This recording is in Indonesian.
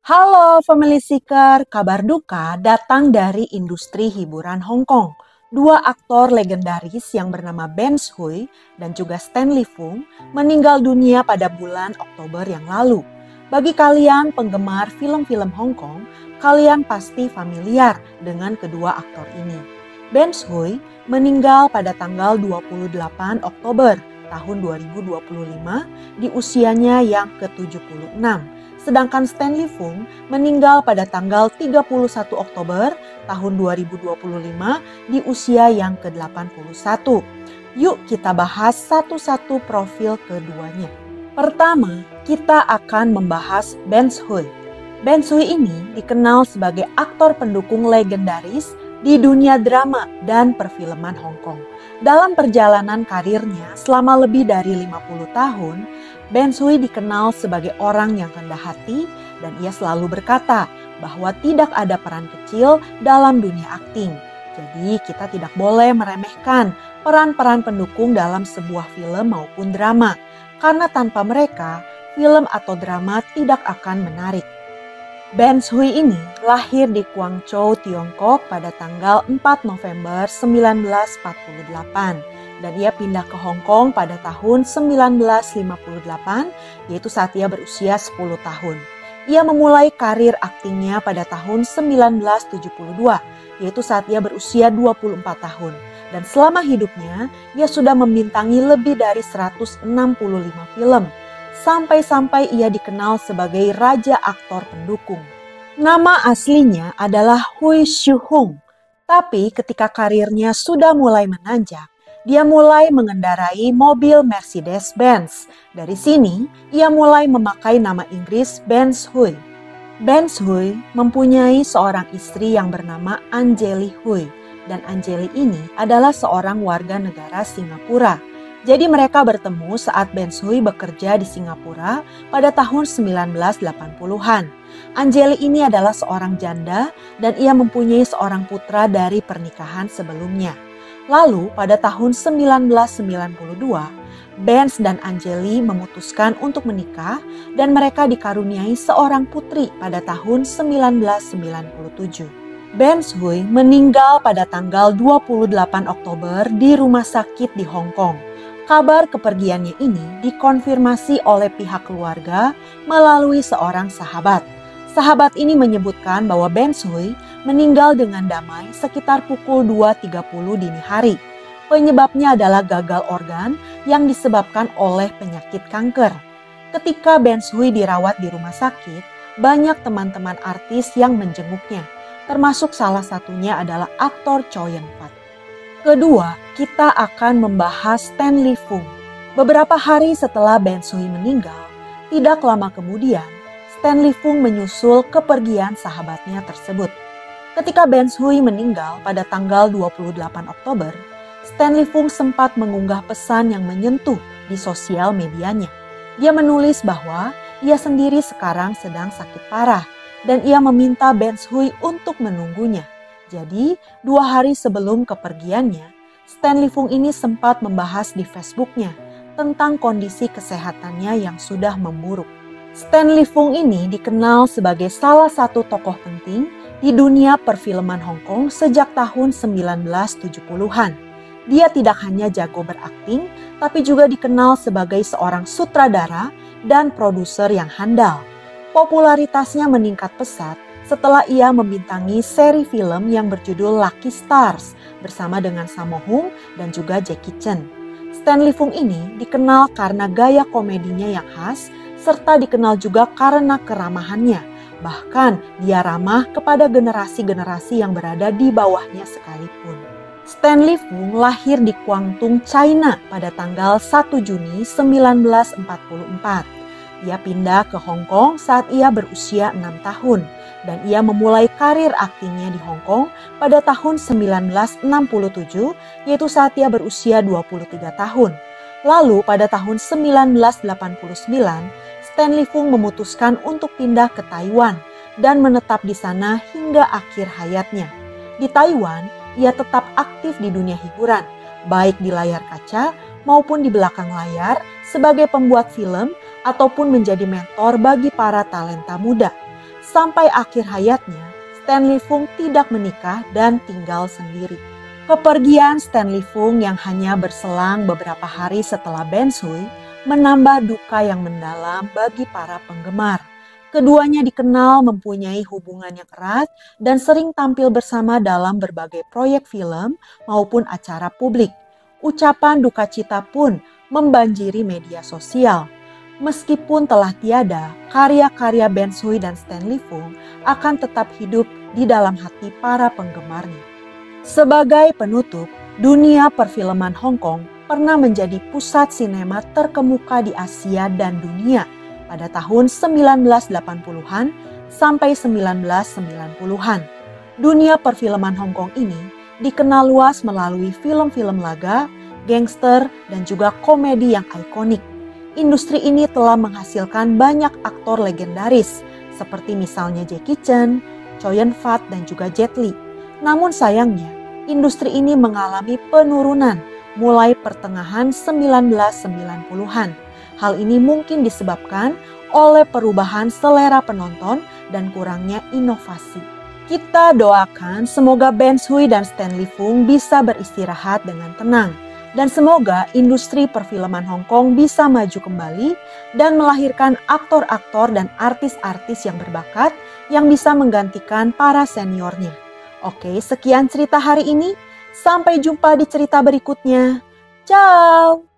Halo Family Seeker, kabar duka datang dari industri hiburan Hong Kong. Dua aktor legendaris yang bernama Ben Hui dan juga Stanley Fung meninggal dunia pada bulan Oktober yang lalu. Bagi kalian penggemar film-film Hong Kong, kalian pasti familiar dengan kedua aktor ini. Ben Hui meninggal pada tanggal 28 Oktober tahun 2025 di usianya yang ke-76. Sedangkan Stanley Fung meninggal pada tanggal 31 Oktober tahun 2025 di usia yang ke-81. Yuk kita bahas satu-satu profil keduanya. Pertama, kita akan membahas Ben Hui. Ben Hui ini dikenal sebagai aktor pendukung legendaris di dunia drama dan perfilman Hong Kong. Dalam perjalanan karirnya selama lebih dari 50 tahun, Ben Hui dikenal sebagai orang yang rendah hati dan ia selalu berkata bahwa tidak ada peran kecil dalam dunia akting. Jadi kita tidak boleh meremehkan peran-peran pendukung dalam sebuah film maupun drama. Karena tanpa mereka, film atau drama tidak akan menarik. Ben Hui ini lahir di Guangzhou, Tiongkok pada tanggal 4 November 1948. Dan ia pindah ke Hong Kong pada tahun 1958, yaitu saat ia berusia 10 tahun. Ia memulai karir aktingnya pada tahun 1972, yaitu saat ia berusia 24 tahun. Dan selama hidupnya, ia sudah membintangi lebih dari 165 film, sampai-sampai ia dikenal sebagai Raja Aktor Pendukung. Nama aslinya adalah Hui Shu Hung, tapi ketika karirnya sudah mulai menanjak, dia mulai mengendarai mobil Mercedes-Benz. Dari sini, ia mulai memakai nama Inggris Ben Hui. Ben Hui mempunyai seorang istri yang bernama Anjeli Hui. Dan Anjeli ini adalah seorang warga negara Singapura. Jadi mereka bertemu saat Ben Hui bekerja di Singapura pada tahun 1980-an. Anjeli ini adalah seorang janda dan ia mempunyai seorang putra dari pernikahan sebelumnya. Lalu pada tahun 1992, Ben dan Anjeli memutuskan untuk menikah dan mereka dikaruniai seorang putri pada tahun 1997. Ben Hui meninggal pada tanggal 28 Oktober di rumah sakit di Hong Kong. Kabar kepergiannya ini dikonfirmasi oleh pihak keluarga melalui seorang sahabat. Sahabat ini menyebutkan bahwa Ben Hui meninggal dengan damai sekitar pukul 2.30 dini hari. Penyebabnya adalah gagal organ yang disebabkan oleh penyakit kanker. Ketika Ben Hui dirawat di rumah sakit, banyak teman-teman artis yang menjenguknya, termasuk salah satunya adalah aktor Chow Yun-fat. Kedua, kita akan membahas Stanley Fung. Beberapa hari setelah Ben Hui meninggal, tidak lama kemudian, Stanley Fung menyusul kepergian sahabatnya tersebut. Ketika Ben Hui meninggal pada tanggal 28 Oktober, Stanley Fung sempat mengunggah pesan yang menyentuh di sosial medianya. Dia menulis bahwa ia sendiri sekarang sedang sakit parah dan ia meminta Ben Hui untuk menunggunya. Jadi, 2 hari sebelum kepergiannya, Stanley Fung ini sempat membahas di Facebooknya tentang kondisi kesehatannya yang sudah memburuk. Stanley Fung ini dikenal sebagai salah satu tokoh penting di dunia perfilman Hong Kong sejak tahun 1970-an. Dia tidak hanya jago berakting, tapi juga dikenal sebagai seorang sutradara dan produser yang handal. Popularitasnya meningkat pesat setelah ia membintangi seri film yang berjudul Lucky Stars bersama dengan Sammo Hung dan juga Jackie Chan. Stanley Fung ini dikenal karena gaya komedinya yang khas, serta dikenal juga karena keramahannya. Bahkan dia ramah kepada generasi-generasi yang berada di bawahnya sekalipun. Stanley Fung lahir di Guangdong, China pada tanggal 1 Juni 1944. Ia pindah ke Hong Kong saat ia berusia 6 tahun. Dan ia memulai karir aktingnya di Hong Kong pada tahun 1967, yaitu saat ia berusia 23 tahun. Lalu pada tahun 1989, Stanley Fung memutuskan untuk pindah ke Taiwan dan menetap di sana hingga akhir hayatnya. Di Taiwan, ia tetap aktif di dunia hiburan, baik di layar kaca maupun di belakang layar sebagai pembuat film ataupun menjadi mentor bagi para talenta muda. Sampai akhir hayatnya, Stanley Fung tidak menikah dan tinggal sendiri. Kepergian Stanley Fung yang hanya berselang beberapa hari setelah Ben Shui menambah duka yang mendalam bagi para penggemar. Keduanya dikenal mempunyai hubungan yang erat dan sering tampil bersama dalam berbagai proyek film maupun acara publik. Ucapan duka cita pun membanjiri media sosial. Meskipun telah tiada, karya-karya Ben Shui dan Stanley Fung akan tetap hidup di dalam hati para penggemarnya. Sebagai penutup, dunia perfilman Hong Kong pernah menjadi pusat sinema terkemuka di Asia dan dunia pada tahun 1980-an sampai 1990-an. Dunia perfilman Hong Kong ini dikenal luas melalui film-film laga, gangster, dan juga komedi yang ikonik. Industri ini telah menghasilkan banyak aktor legendaris seperti misalnya Jackie Chan, Chow Yun-fat, dan juga Jet Li. Namun sayangnya, industri ini mengalami penurunan mulai pertengahan 1990-an. Hal ini mungkin disebabkan oleh perubahan selera penonton dan kurangnya inovasi. Kita doakan semoga Ben Shui dan Stanley Fung bisa beristirahat dengan tenang. Dan semoga industri perfilman Hong Kong bisa maju kembali dan melahirkan aktor-aktor dan artis-artis yang berbakat yang bisa menggantikan para seniornya. Oke, sekian cerita hari ini. Sampai jumpa di cerita berikutnya. Ciao!